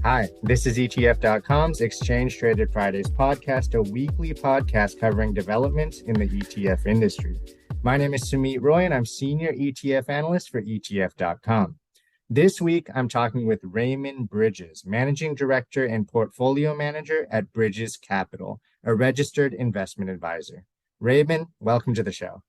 Hi, this is ETF.com's Exchange Traded Fridays podcast, a weekly podcast covering developments in the ETF industry. My name is Sumit Roy, and I'm Senior ETF Analyst for ETF.com. This week, I'm talking with Raymond Bridges, Managing Director and Portfolio Manager at Bridges Capital, a registered investment advisor. Raymond, welcome to the show.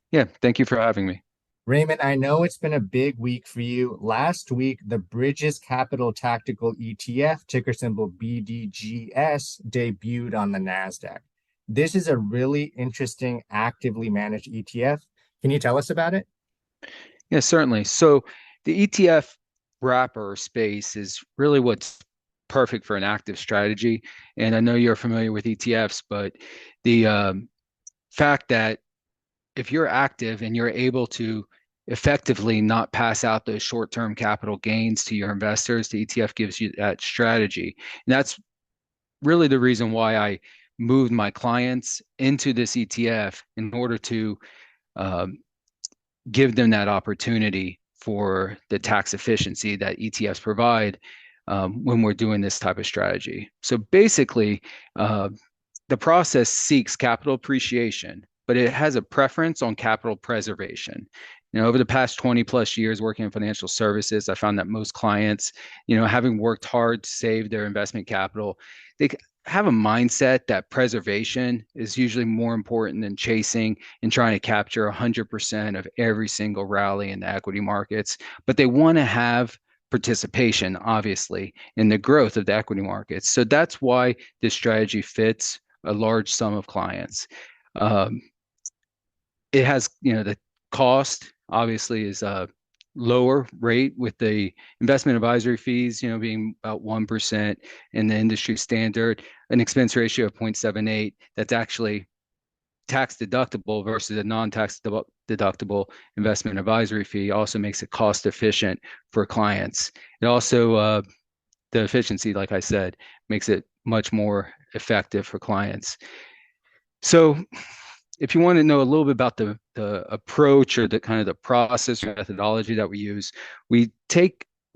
Yeah, thank you for having me. Raymond, I know it's been a big week for you. Last week, the Bridges Capital Tactical ETF, ticker symbol BDGS, debuted on the NASDAQ. This is a really interesting, actively managed ETF. Can you tell us about it? Yeah, certainly. So the ETF wrapper space is really what's perfect for an active strategy. And I know you're familiar with ETFs, but the fact that if you're active and you're able to effectively not pass out those short-term capital gains to your investors, the ETF gives you that strategy. And that's really the reason why I moved my clients into this ETF in order to um, give them that opportunity for the tax efficiency that ETFs provide when we're doing this type of strategy. So basically, the process seeks capital appreciation, but it has a preference on capital preservation. Over the past 20 plus years working in financial services, I found that most clients, having worked hard to save their investment capital, they have a mindset that preservation is usually more important than chasing and trying to capture 100% of every single rally in the equity markets. But they want to have participation, obviously, in the growth of the equity markets. So that's why this strategy fits a large sum of clients. It has, the cost obviously is a lower rate with the investment advisory fees, being about 1% in the industry standard, an expense ratio of 0.78. That's actually tax deductible versus a non-tax deductible investment advisory fee also makes it cost efficient for clients. It also, the efficiency, like I said, makes it much more effective for clients. So if you want to know a little bit about the approach or the kind of the process or methodology that we use, we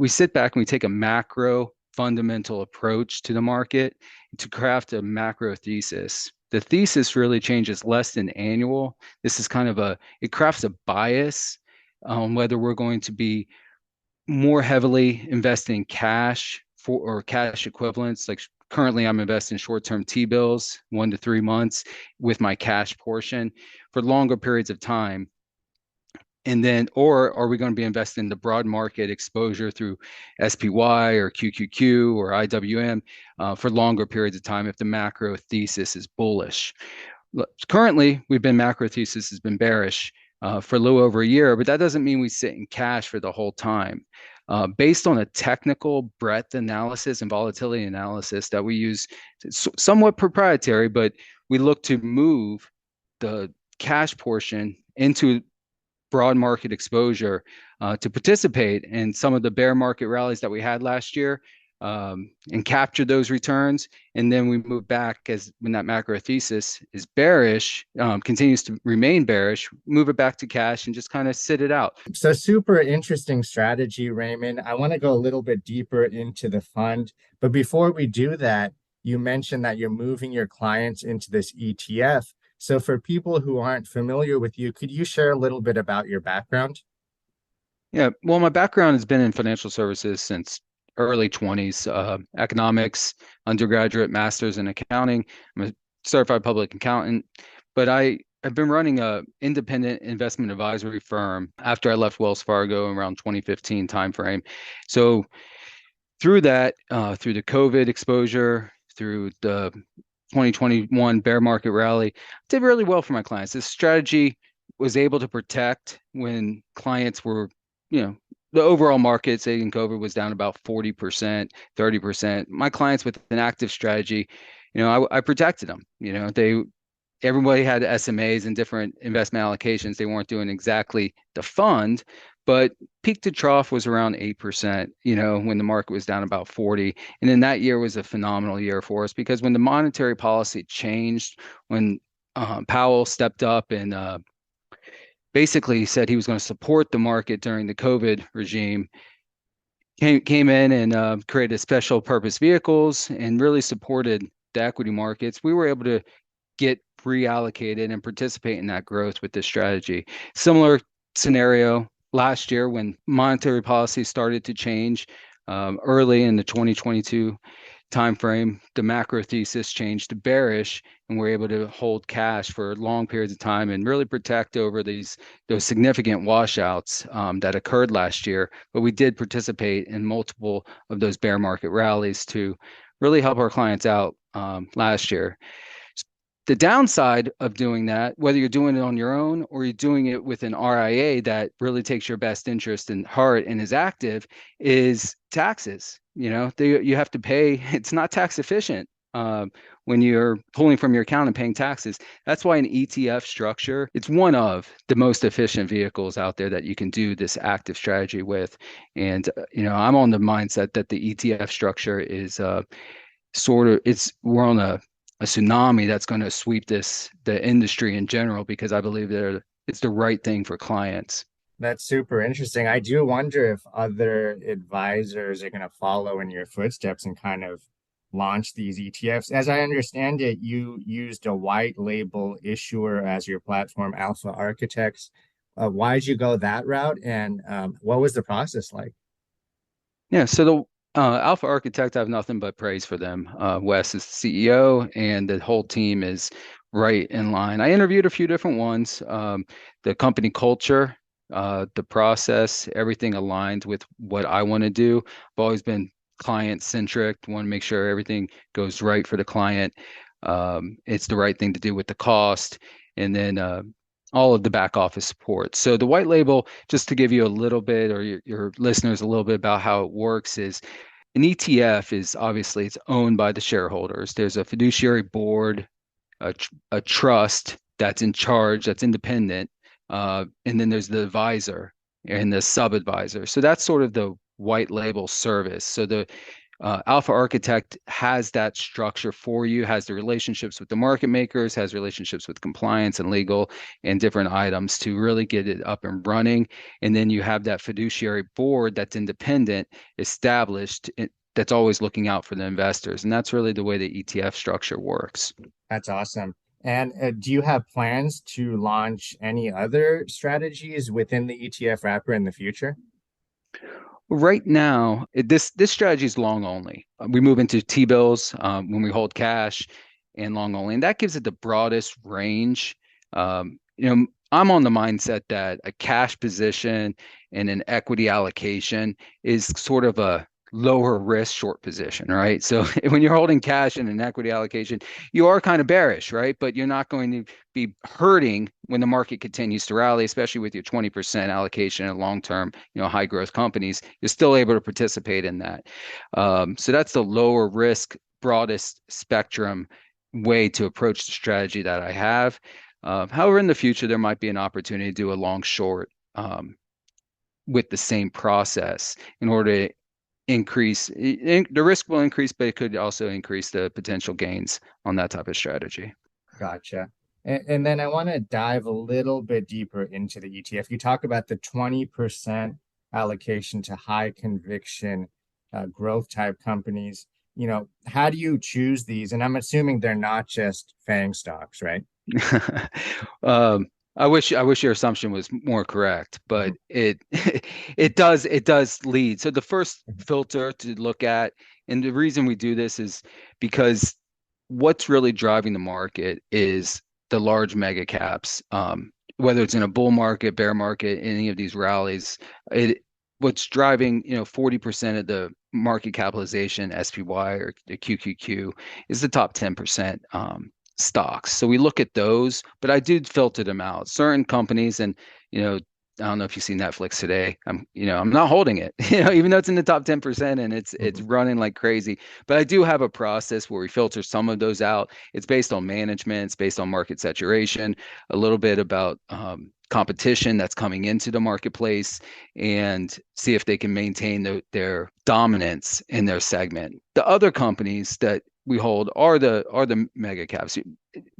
sit back and we take a macro fundamental approach to the market to craft a macro thesis. The thesis really changes less than annual. This is kind of it crafts a bias on whether we're going to be more heavily investing in cash or cash equivalents. Like currently I'm investing in short-term T-bills, 1 to 3 months with my cash portion for longer periods of time. And then, or are we going to be investing in the broad market exposure through SPY or QQQ or IWM for longer periods of time if the macro thesis is bullish? Currently, macro thesis has been bearish for a little over a year, but that doesn't mean we sit in cash for the whole time. Based on a technical breadth analysis and volatility analysis that we use, somewhat proprietary, but we look to move the cash portion into broad market exposure to participate in some of the bear market rallies that we had last year and capture those returns. And then we move back when that macro thesis is bearish, continues to remain bearish, move it back to cash and just kind of sit it out. So super interesting strategy, Raymond. I want to go a little bit deeper into the fund. But before we do that, you mentioned that you're moving your clients into this ETF. So for people who aren't familiar with you, could you share a little bit about your background? Yeah, well, my background has been in financial services since early 20s, economics, undergraduate, master's in accounting. I'm a certified public accountant, but I've been running a independent investment advisory firm after I left Wells Fargo around 2015 timeframe. So through that, through the COVID exposure, through the 2021 bear market rally, did really well for my clients. This strategy was able to protect when clients were, the overall market, say in COVID, was down about 40%, 30%. My clients with an active strategy, I protected them. Everybody had SMAs and different investment allocations. They weren't doing exactly the fund, but peak to trough was around 8%, when the market was down about 40. And then that year was a phenomenal year for us because when the monetary policy changed, when Powell stepped up and basically said he was going to support the market during the COVID regime, came in and created special purpose vehicles and really supported the equity markets. We were able to get reallocated and participate in that growth with this strategy. Similar scenario last year when monetary policy started to change early in the 2022 timeframe, the macro thesis changed to bearish, and we're able to hold cash for long periods of time and really protect over those significant washouts that occurred last year. But we did participate in multiple of those bear market rallies to really help our clients out last year. The downside of doing that, whether you're doing it on your own or you're doing it with an RIA that really takes your best interest in heart and is active, is taxes. You have to pay. It's not tax efficient when you're pulling from your account and paying taxes. That's why an ETF structure, it's one of the most efficient vehicles out there that you can do this active strategy with. And I'm on the mindset that the ETF structure is we're on a tsunami that's going to sweep the industry in general, because I believe that it's the right thing for clients. That's super interesting. I do wonder if other advisors are going to follow in your footsteps and kind of launch these ETFs. As I understand it, you used a white label issuer as your platform, Alpha Architects. Why'd you go that route, and what was the process like? Yeah, so the Alpha Architect, I have nothing but praise for them. Wes is the CEO, and the whole team is right in line. I interviewed a few different ones. The company culture, the process, everything aligned with what I want to do. I've always been client centric, want to make sure everything goes right for the client. It's the right thing to do with the cost, and then all of the back office support. So the white label, just to give you a little bit, or your listeners a little bit about how it works, is an ETF is obviously it's owned by the shareholders. There's a fiduciary board, a trust that's in charge, that's independent, and then there's the advisor and the sub-advisor. So that's sort of the white label service. So the Alpha Architect has that structure for you, has the relationships with the market makers, has relationships with compliance and legal and different items to really get it up and running. And then you have that fiduciary board that's independent, established, that's always looking out for the investors. And that's really the way the ETF structure works. That's awesome. And do you have plans to launch any other strategies within the ETF wrapper in the future? Right now, this strategy is long only. We move into T-bills when we hold cash, and long only, and that gives it the broadest range. I'm on the mindset that a cash position and an equity allocation is sort of a lower risk short position, right? So when you're holding cash in an equity allocation, you are kind of bearish, right? But you're not going to be hurting when the market continues to rally, especially with your 20% allocation in long-term, high growth companies. You're still able to participate in that. So that's the lower risk, broadest spectrum way to approach the strategy that I have. However, in the future, there might be an opportunity to do a long short with the same process in order to increase the risk will increase, but it could also increase the potential gains on that type of strategy. Gotcha. And then I want to dive a little bit deeper into the ETF. You talk about the 20% allocation to high conviction growth type companies. How do you choose these? And I'm assuming they're not just FANG stocks, right? um, I wish your assumption was more correct, but it does lead. So the first filter to look at, and the reason we do this is because what's really driving the market is the large mega caps. Whether it's in a bull market, bear market, any of these rallies, what's driving 40% of the market capitalization, SPY or the QQQ, is the top 10% stocks. So we look at those, but I did filter them out. Certain companies, and I don't know if you see Netflix today. I'm not holding it, even though it's in the top 10% and it's running like crazy. But I do have a process where we filter some of those out. It's based on management, it's based on market saturation, a little bit about competition that's coming into the marketplace, and see if they can maintain their dominance in their segment. The other companies that we hold are the mega caps.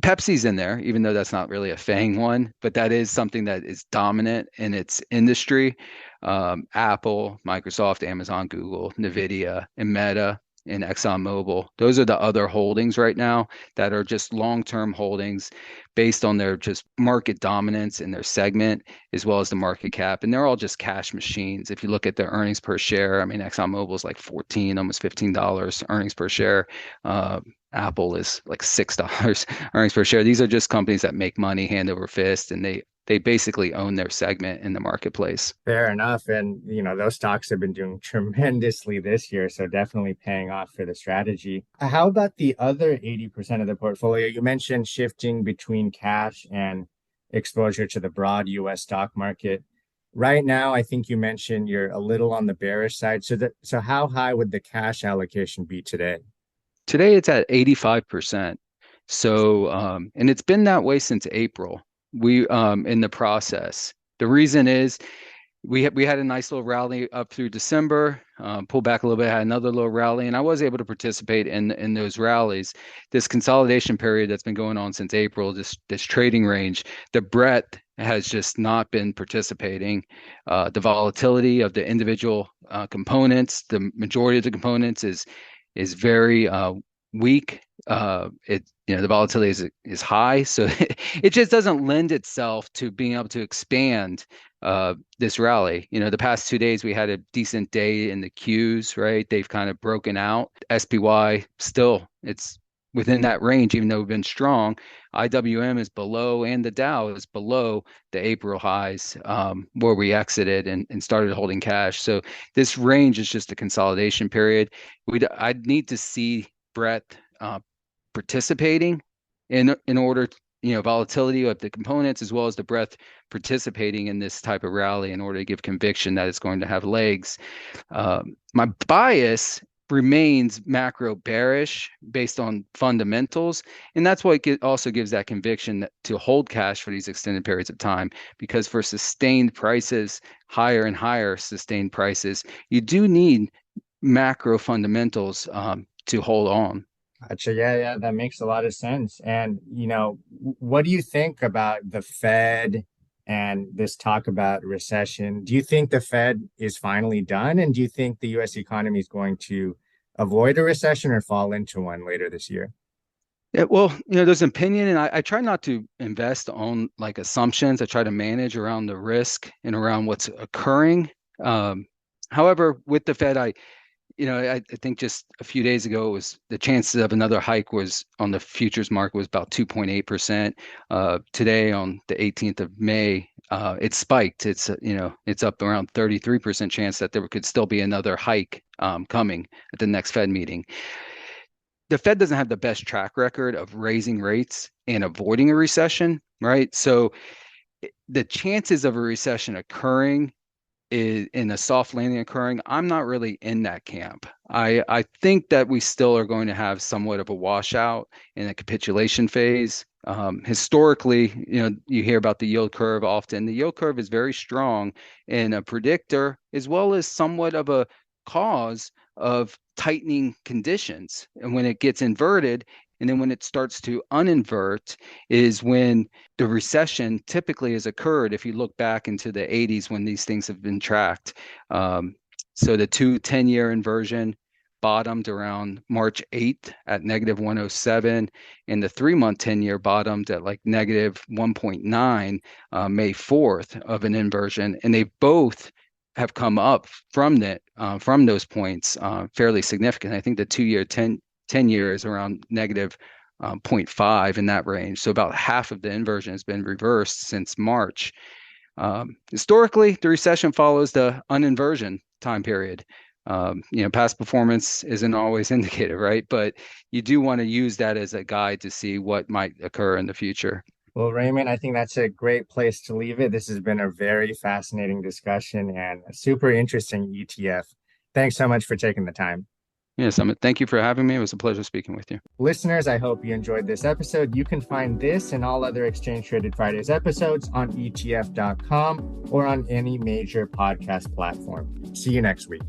Pepsi's in there, even though that's not really a FANG one, but that is something that is dominant in its industry. Apple, Microsoft, Amazon, Google, Nvidia, and Meta, and ExxonMobil. Those are the other holdings right now that are just long-term holdings based on their just market dominance in their segment, as well as the market cap. And they're all just cash machines. If you look at their earnings per share, I mean, ExxonMobil is like almost $15 earnings per share. Apple is like $6 earnings per share. These are just companies that make money hand over fist, and they basically own their segment in the marketplace. Fair enough. And, those stocks have been doing tremendously this year. So definitely paying off for the strategy. How about the other 80% of the portfolio? You mentioned shifting between cash and exposure to the broad US stock market. Right now, I think you mentioned you're a little on the bearish side. So how high would the cash allocation be today? Today it's at 85%. So, and it's been that way since April. We in the process. The reason is we had a nice little rally up through December, pulled back a little bit, had another little rally, and I was able to participate in those rallies. This consolidation period that's been going on since April, this trading range, the breadth has just not been participating. The volatility of the individual components, the majority of the components is very weak. The volatility is high, so it just doesn't lend itself to being able to expand this rally. The past 2 days we had a decent day in the Qs, right? They've kind of broken out. SPY still, it's within that range, even though we've been strong. IWM is below, and the Dow is below the April highs where we exited and started holding cash. So this range is just a consolidation period. I'd need to see breadth participating in order, volatility of the components as well as the breadth participating in this type of rally in order to give conviction that it's going to have legs. My bias remains macro bearish based on fundamentals, and that's what also gives that conviction to hold cash for these extended periods of time, because for sustained prices, higher and higher sustained prices, you do need macro fundamentals to hold on. Gotcha. Yeah, that makes a lot of sense. And, what do you think about the Fed and this talk about recession? Do you think the Fed is finally done? And do you think the US economy is going to avoid a recession or fall into one later this year? Yeah, well, there's an opinion, and I try not to invest on like assumptions. I try to manage around the risk and around what's occurring. However, with the Fed, I think just a few days ago, it was the chances of another hike was on the futures market was about 2.8%. Today, on the 18th of May, it spiked. It's up around 33% chance that there could still be another hike coming at the next Fed meeting. The Fed doesn't have the best track record of raising rates and avoiding a recession, right? So the chances of a recession occurring is in a soft landing occurring, I'm not really in that camp. I think that we still are going to have somewhat of a washout in a capitulation phase. Historically, you hear about the yield curve often. The yield curve is very strong and a predictor, as well as somewhat of a cause of tightening conditions. And when it gets inverted, and then when it starts to uninvert is when the recession typically has occurred. If you look back into the 80s when these things have been tracked. So the 10-year inversion bottomed around March 8th at negative 107, and the 3-month 10-year bottomed at like negative 1.9 May 4th of an inversion. And they both have come up from those points fairly significant. I think the 2-year 10-year is around negative 0.5 in that range. So about half of the inversion has been reversed since March. Historically, the recession follows the uninversion time period. Past performance isn't always indicative, right? But you do want to use that as a guide to see what might occur in the future. Well, Raymond, I think that's a great place to leave it. This has been a very fascinating discussion and a super interesting ETF. Thanks so much for taking the time. Yes, Sumit, thank you for having me. It was a pleasure speaking with you. Listeners, I hope you enjoyed this episode. You can find this and all other Exchange Traded Fridays episodes on ETF.com or on any major podcast platform. See you next week.